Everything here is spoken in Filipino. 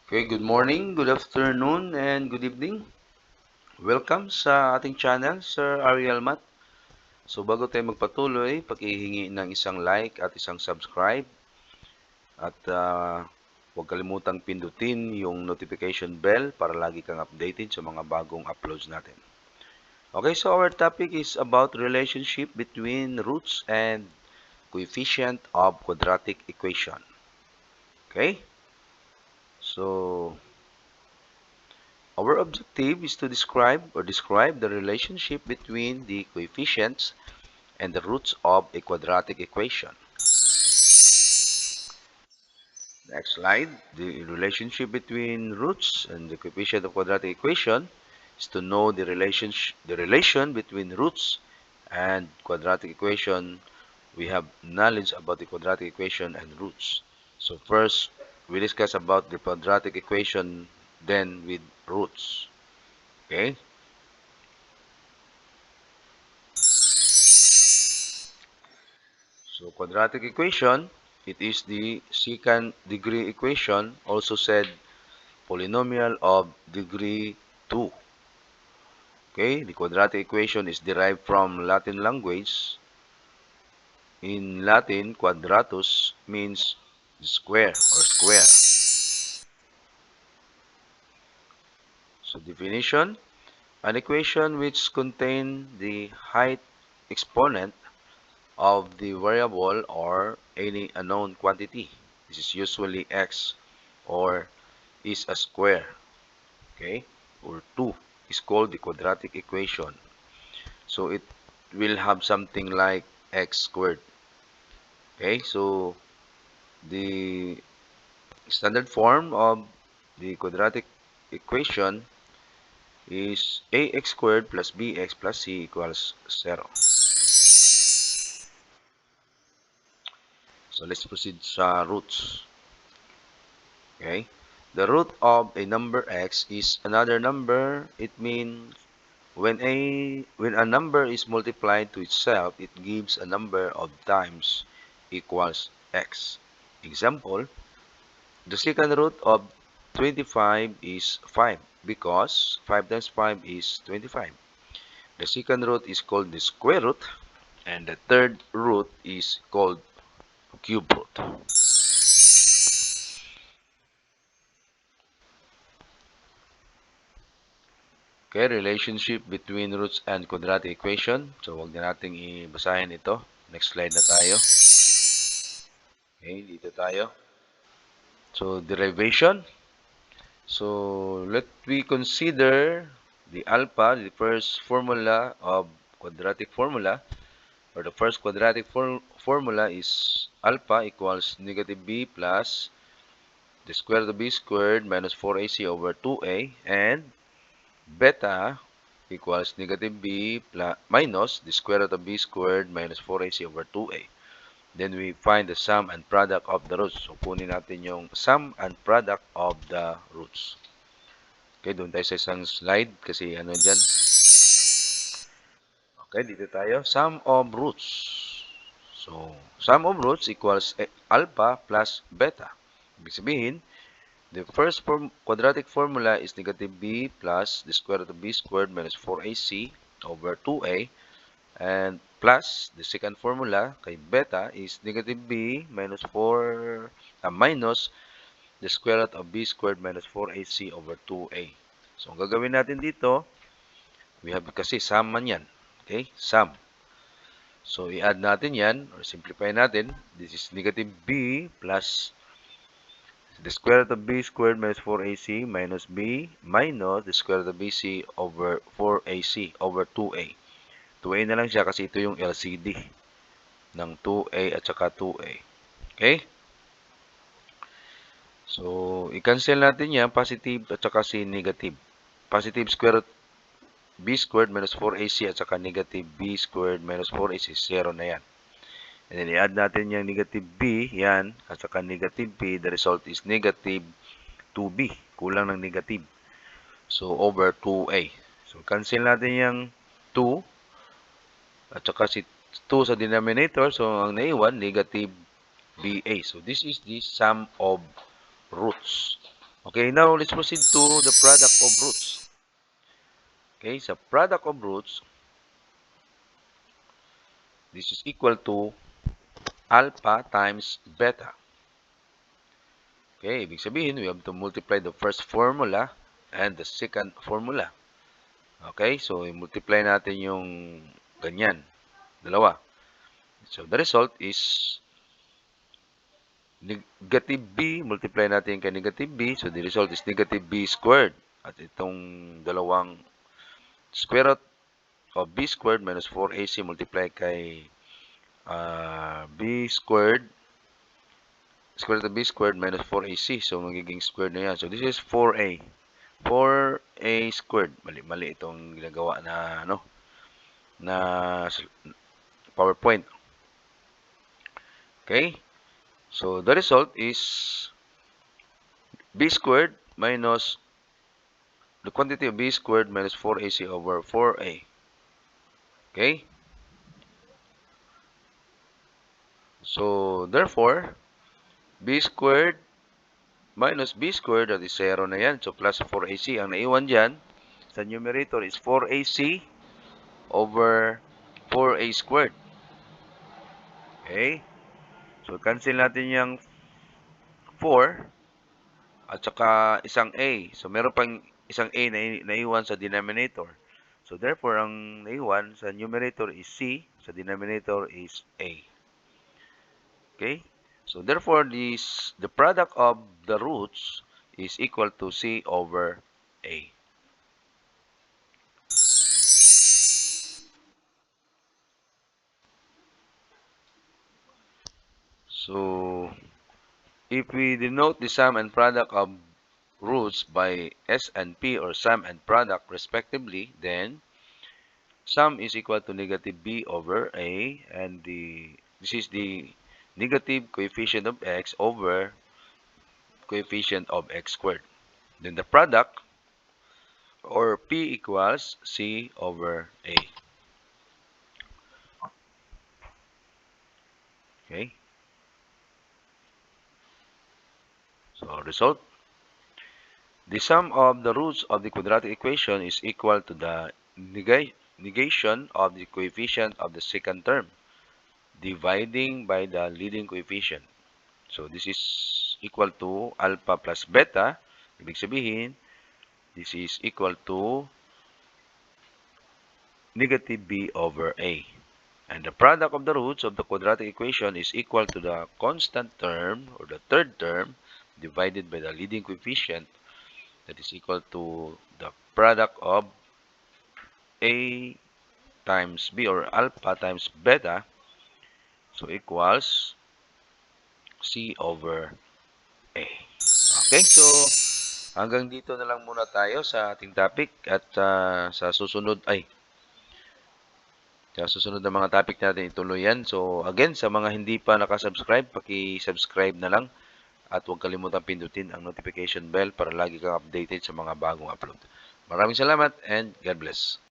Okay, good morning, good afternoon, and good evening. Welcome sa ating channel, Sir Ariel Mat. So bago tayo magpatuloy, pakihingi ng isang like at isang subscribe at huwag kalimutang pindutin yung notification bell para lagi kang updated sa mga bagong uploads natin. Okay, so our topic is about relationship between roots and coefficient of quadratic equation. Okay, so our objective is to describe the relationship between the coefficients and the roots of a quadratic equation. Next slide. The relationship between roots and the coefficient of quadratic equation is to know the relation between roots and quadratic equation. We have knowledge about the quadratic equation and roots. So first, we discuss about the quadratic equation, then with roots. Okay? So quadratic equation, it is the second degree equation, also said polynomial of degree 2. Okay, the quadratic equation is derived from Latin language. In Latin, quadratus means square or square. So definition, an equation which contains the height exponent of the variable or any unknown quantity. This is usually x or is a square, okay, or 2 is called the quadratic equation. So it will have something like x squared. Okay, so the standard form of the quadratic equation is ax squared plus bx plus c equals 0. So let's proceed sa roots. Okay, the root of a number x is another number. It means when a number is multiplied to itself, it gives a number of times equals x. Example, the second root of 25 is 5 because 5 times 5 is 25. The second root is called the square root and the third root is called cube root. Okay, relationship between roots and quadratic equation. So, wag na nating ibasahin ito. Next slide na tayo. Okay, dito tayo. So, derivation. So, let we consider the alpha, the first formula of quadratic formula, or the first quadratic formula is alpha equals negative b plus the square root of b squared minus 4ac over 2a, and beta equals negative b plus minus the square root of b squared minus 4ac over 2a. Then we find the sum and product of the roots. So, kunin natin yung sum and product of the roots. Okay, doon tayo sa isang slide kasi ano dyan. Okay, dito tayo. Sum of roots. So, sum of roots equals alpha plus beta. Ibig sabihin, the first quadratic formula is negative b plus the square root of b squared minus 4ac over 2a, and plus the second formula kay beta is negative b minus 4 minus the square root of b squared minus 4ac over 2a. So, ang gagawin natin dito, we have kasi sum man yan. Okay, sum. So, i-add natin yan, or simplify natin. This is negative b plus the square root of b squared minus 4ac minus b minus the square root of bc over 4ac over 2a. 2a na lang siya kasi ito yung LCD ng 2a at saka 2a. Okay? So, i-cancel natin yan, positive at saka si negative. Positive square root b squared minus 4ac at saka negative b squared minus 4ac, 0 na yan. And then, i-add natin yung negative b, yan, at saka negative b. The result is negative 2b. Kulang ng negative. So, over 2a. So, cancel natin yung 2. At saka si 2 sa denominator. So, ang naiwan, negative ba. So, this is the sum of roots. Okay, now let's proceed to the product of roots. Okay, sa product of roots, this is equal to alpha times beta. Okay, ibig sabihin, we have to multiply the first formula and the second formula. Okay, so i-multiply natin yung ganyan, dalawa. So the result is negative b, multiply natin kay negative b, so the result is negative b squared. At itong dalawang square root of b squared minus 4ac multiply kay b squared, square root of b squared minus 4ac. So magiging squared na yan. So this is 4a. 4a squared. Mali itong ginagawa na na PowerPoint. Okay? So the result is b squared minus the quantity of b squared minus 4ac over 4a. Okay? So therefore, b squared minus b squared, that is 0 na yan. So plus 4ac. Ang naiwan dyan sa numerator is 4ac over 4a squared. Okay? So cancel natin yung 4 at saka isang a. So meron pang isang a na naiwan sa denominator. So therefore, ang naiwan sa numerator is c, sa denominator is a. Okay? So therefore, the product of the roots is equal to c over a. So if we denote the sum and product of roots by s and p, or sum and product respectively, then sum is equal to negative b over a, and this is the negative coefficient of x over coefficient of x squared. Then the product, or p, equals c over a. Okay? So result, the sum of the roots of the quadratic equation is equal to the negation of the coefficient of the second term, dividing by the leading coefficient. So this is equal to alpha plus beta. Ibig sabihin, this is equal to negative b over a. And the product of the roots of the quadratic equation is equal to the constant term, or the third term, divided by the leading coefficient, that is equal to the product of a times b, or alpha times beta, so equals c over a. Okay, so hanggang dito na lang muna tayo sa ating topic, at sa susunod na mga topic natin ituloy yan. So again, sa mga hindi pa nakasubscribe, paki-subscribe na lang at huwag kalimutan pindutin ang notification bell para lagi kang updated sa mga bagong upload. Maraming salamat and God bless.